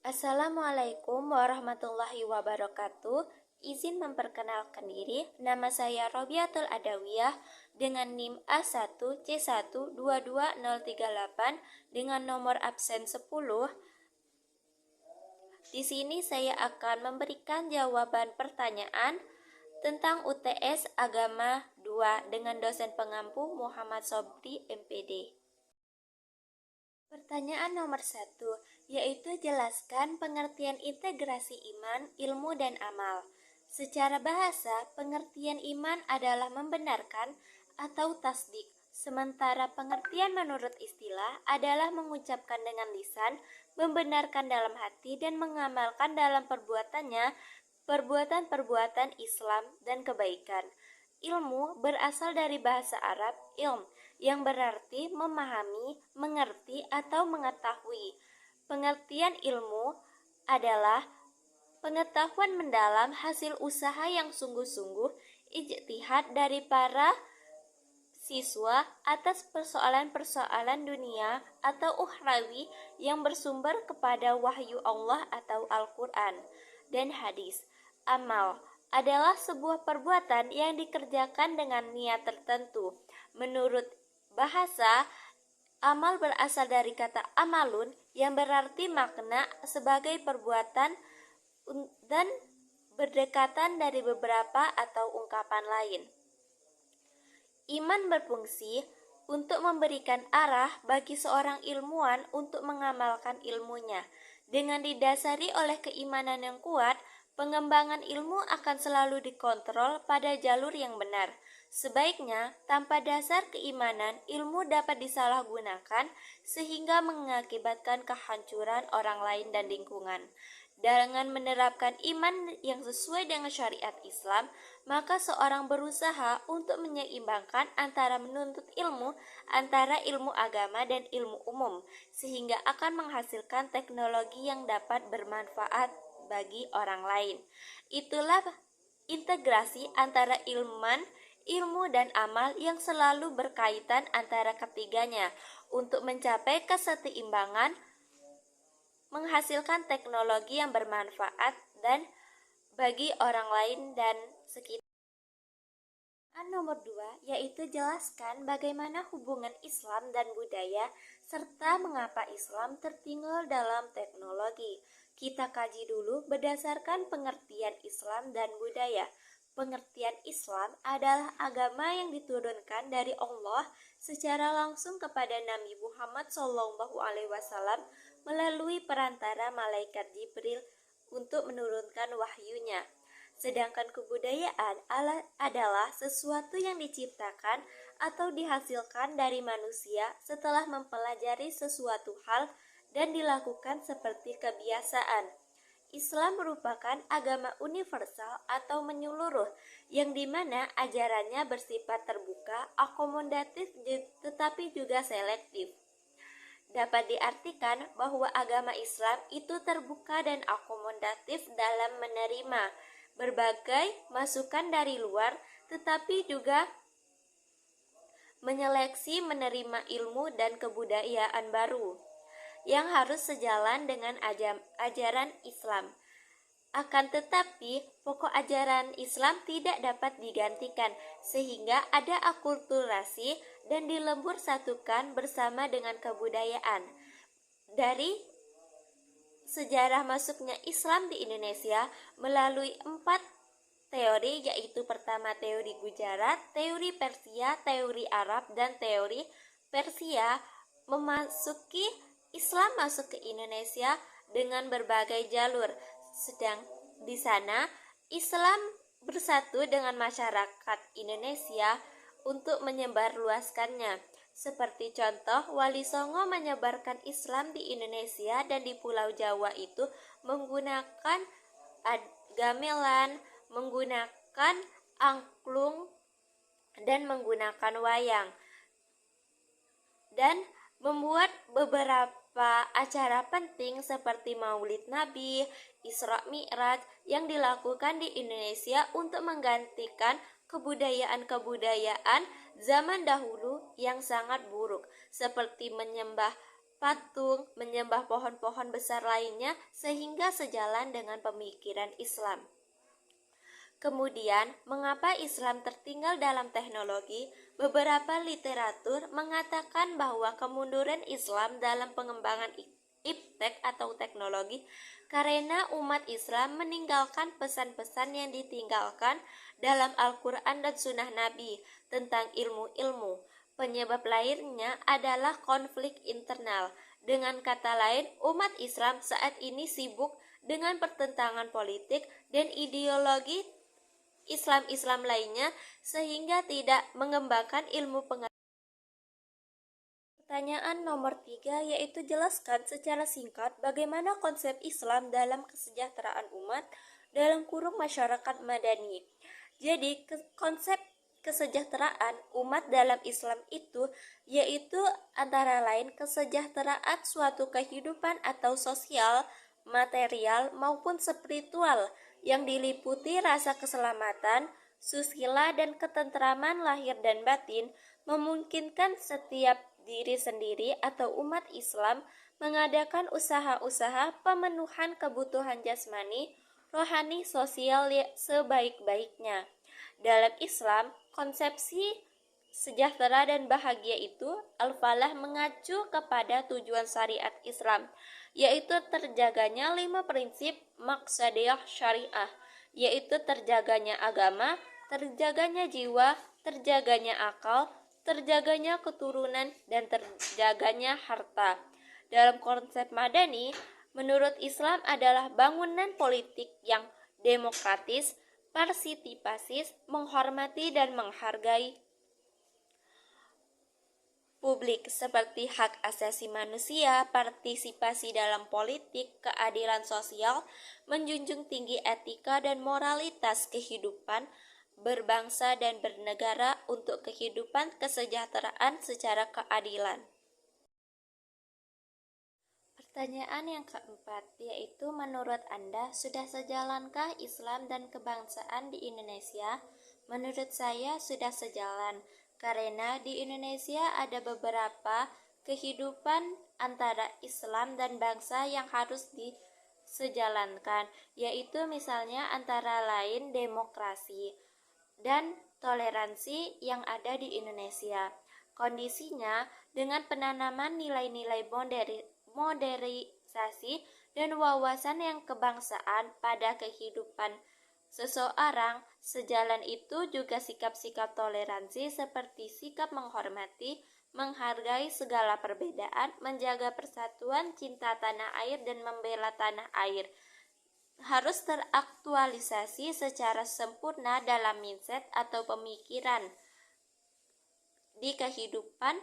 Assalamualaikum warahmatullahi wabarakatuh. Izin memperkenalkan diri, nama saya Robiatul Adawiyah dengan NIM A1C1222038 dengan nomor absen 10. Di sini saya akan memberikan jawaban pertanyaan tentang UTS Agama 2 dengan dosen pengampu Muhammad Sobri MPD. Pertanyaan nomor 1, yaitu jelaskan pengertian integrasi iman, ilmu, dan amal. Secara bahasa, pengertian iman adalah membenarkan atau tasdik, sementara pengertian menurut istilah adalah mengucapkan dengan lisan, membenarkan dalam hati, dan mengamalkan dalam perbuatannya perbuatan-perbuatan Islam dan kebaikan. Ilmu berasal dari bahasa Arab ilm, yang berarti memahami, mengerti, atau mengetahui. Pengertian ilmu adalah pengetahuan mendalam hasil usaha yang sungguh-sungguh, ijtihad dari para siswa atas persoalan-persoalan dunia atau ukhrawi yang bersumber kepada wahyu Allah atau Al-Quran dan hadis. Amal adalah sebuah perbuatan yang dikerjakan dengan niat tertentu. Menurut bahasa, amal berasal dari kata amalun yang berarti makna sebagai perbuatan dan berdekatan dari beberapa atau ungkapan lain. Iman berfungsi untuk memberikan arah bagi seorang ilmuwan untuk mengamalkan ilmunya. Dengan didasari oleh keimanan yang kuat, pengembangan ilmu akan selalu dikontrol pada jalur yang benar. Sebaiknya, tanpa dasar keimanan, ilmu dapat disalahgunakan sehingga mengakibatkan kehancuran orang lain dan lingkungan. Dengan menerapkan iman yang sesuai dengan syariat Islam, maka seorang berusaha untuk menyeimbangkan antara menuntut ilmu antara ilmu agama dan ilmu umum, sehingga akan menghasilkan teknologi yang dapat bermanfaat bagi orang lain. Itulah integrasi antara ilmu dan amal yang selalu berkaitan antara ketiganya untuk mencapai keseimbangan, menghasilkan teknologi yang bermanfaat dan bagi orang lain dan sekitar. Nomor 2, yaitu jelaskan bagaimana hubungan Islam dan budaya serta mengapa Islam tertinggal dalam teknologi. Kita kaji dulu berdasarkan pengertian Islam dan budaya. Pengertian Islam adalah agama yang diturunkan dari Allah secara langsung kepada Nabi Muhammad SAW melalui perantara malaikat Jibril untuk menurunkan wahyunya. Sedangkan kebudayaan adalah sesuatu yang diciptakan atau dihasilkan dari manusia setelah mempelajari sesuatu hal dan dilakukan seperti kebiasaan. Islam merupakan agama universal atau menyeluruh, yang dimana ajarannya bersifat terbuka, akomodatif, tetapi juga selektif. Dapat diartikan bahwa agama Islam itu terbuka dan akomodatif dalam menerima berbagai masukan dari luar, tetapi juga menyeleksi menerima ilmu dan kebudayaan baru yang harus sejalan dengan ajaran Islam. Akan tetapi, pokok ajaran Islam tidak dapat digantikan, sehingga ada akulturasi dan dilembur satukan bersama dengan kebudayaan. Dari sejarah masuknya Islam di Indonesia melalui 4 teori, yaitu pertama teori Gujarat, teori Persia, teori Arab, dan teori Persia, memasuki Islam masuk ke Indonesia dengan berbagai jalur. Sedang di sana Islam bersatu dengan masyarakat Indonesia untuk menyebarluaskannya. Seperti contoh, Wali Songo menyebarkan Islam di Indonesia dan di Pulau Jawa itu menggunakan gamelan, menggunakan angklung, dan menggunakan wayang, dan membuat beberapa acara penting seperti Maulid Nabi, Isra Mi'raj yang dilakukan di Indonesia untuk menggantikan kebudayaan-kebudayaan zaman dahulu yang sangat buruk, seperti menyembah patung, menyembah pohon-pohon besar lainnya sehingga sejalan dengan pemikiran Islam. Kemudian, mengapa Islam tertinggal dalam teknologi? Beberapa literatur mengatakan bahwa kemunduran Islam dalam pengembangan iptek atau teknologi karena umat Islam meninggalkan pesan-pesan yang ditinggalkan dalam Al-Quran dan Sunnah Nabi tentang ilmu-ilmu. Penyebab lainnya adalah konflik internal. Dengan kata lain, umat Islam saat ini sibuk dengan pertentangan politik dan ideologi Islam-Islam lainnya sehingga tidak mengembangkan ilmu pengetahuan. Pertanyaan nomor 3 yaitu jelaskan secara singkat bagaimana konsep Islam dalam kesejahteraan umat dalam kurung masyarakat madani. Jadi konsep kesejahteraan umat dalam Islam itu yaitu antara lain kesejahteraan suatu kehidupan atau sosial, material maupun spiritual yang diliputi rasa keselamatan, susila dan ketentraman lahir dan batin, memungkinkan setiap diri sendiri atau umat Islam mengadakan usaha-usaha pemenuhan kebutuhan jasmani, rohani, sosial sebaik-baiknya. Dalam Islam, konsepsi sejahtera dan bahagia itu al-falah mengacu kepada tujuan syariat Islam, yaitu terjaganya 5 prinsip maqsadiyah syariah, yaitu terjaganya agama, terjaganya jiwa, terjaganya akal, terjaganya keturunan, dan terjaganya harta. Dalam konsep madani, menurut Islam adalah bangunan politik yang demokratis, partisipatif, menghormati dan menghargai publik seperti hak asasi manusia, partisipasi dalam politik, keadilan sosial, menjunjung tinggi etika dan moralitas kehidupan berbangsa dan bernegara untuk kehidupan kesejahteraan secara keadilan. Pertanyaan yang keempat, yaitu menurut Anda sudah sejalankah Islam dan kebangsaan di Indonesia? Menurut saya sudah sejalan, karena di Indonesia ada beberapa kehidupan antara Islam dan bangsa yang harus disejalankan, yaitu misalnya antara lain demokrasi dan toleransi yang ada di Indonesia. Kondisinya dengan penanaman nilai-nilai modernisasi dan wawasan yang kebangsaan pada kehidupan seseorang. Sejalan itu juga sikap-sikap toleransi seperti sikap menghormati, menghargai segala perbedaan, menjaga persatuan, cinta tanah air, dan membela tanah air harus teraktualisasi secara sempurna dalam mindset atau pemikiran di kehidupan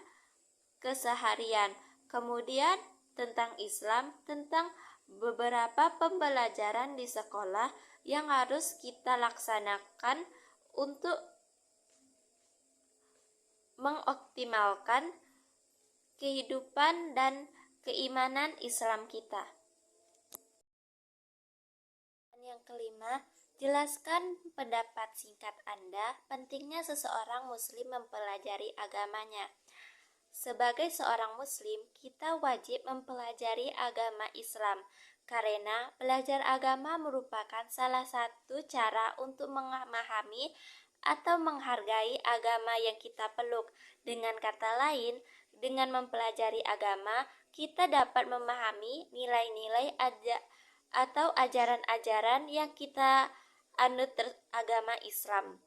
keseharian. Kemudian tentang Islam, tentang beberapa pembelajaran di sekolah yang harus kita laksanakan untuk mengoptimalkan kehidupan dan keimanan Islam kita. Yang kelima, jelaskan pendapat singkat Anda pentingnya seseorang muslim mempelajari agamanya. Sebagai seorang muslim, kita wajib mempelajari agama Islam karena belajar agama merupakan salah satu cara untuk memahami atau menghargai agama yang kita peluk. Dengan kata lain, dengan mempelajari agama, kita dapat memahami nilai-nilai atau ajaran-ajaran yang kita anut agama Islam.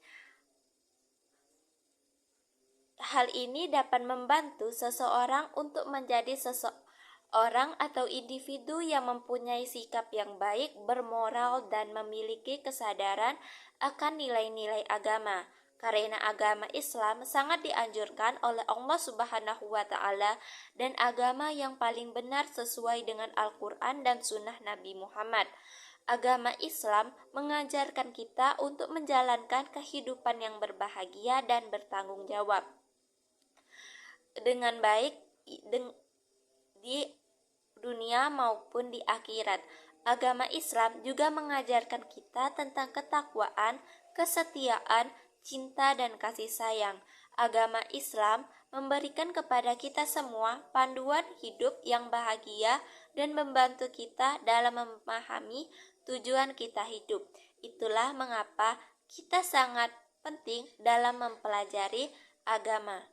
Hal ini dapat membantu seseorang untuk menjadi seseorang atau individu yang mempunyai sikap yang baik, bermoral, dan memiliki kesadaran akan nilai-nilai agama. Karena agama Islam sangat dianjurkan oleh Allah Subhanahu wa Ta'ala dan agama yang paling benar sesuai dengan Al-Quran dan Sunnah Nabi Muhammad. Agama Islam mengajarkan kita untuk menjalankan kehidupan yang berbahagia dan bertanggung jawab dengan baik di dunia maupun di akhirat. Agama Islam juga mengajarkan kita tentang ketakwaan, kesetiaan, cinta, dan kasih sayang. Agama Islam memberikan kepada kita semua panduan hidup yang bahagia dan membantu kita dalam memahami tujuan kita hidup. Itulah mengapa kita sangat penting dalam mempelajari agama.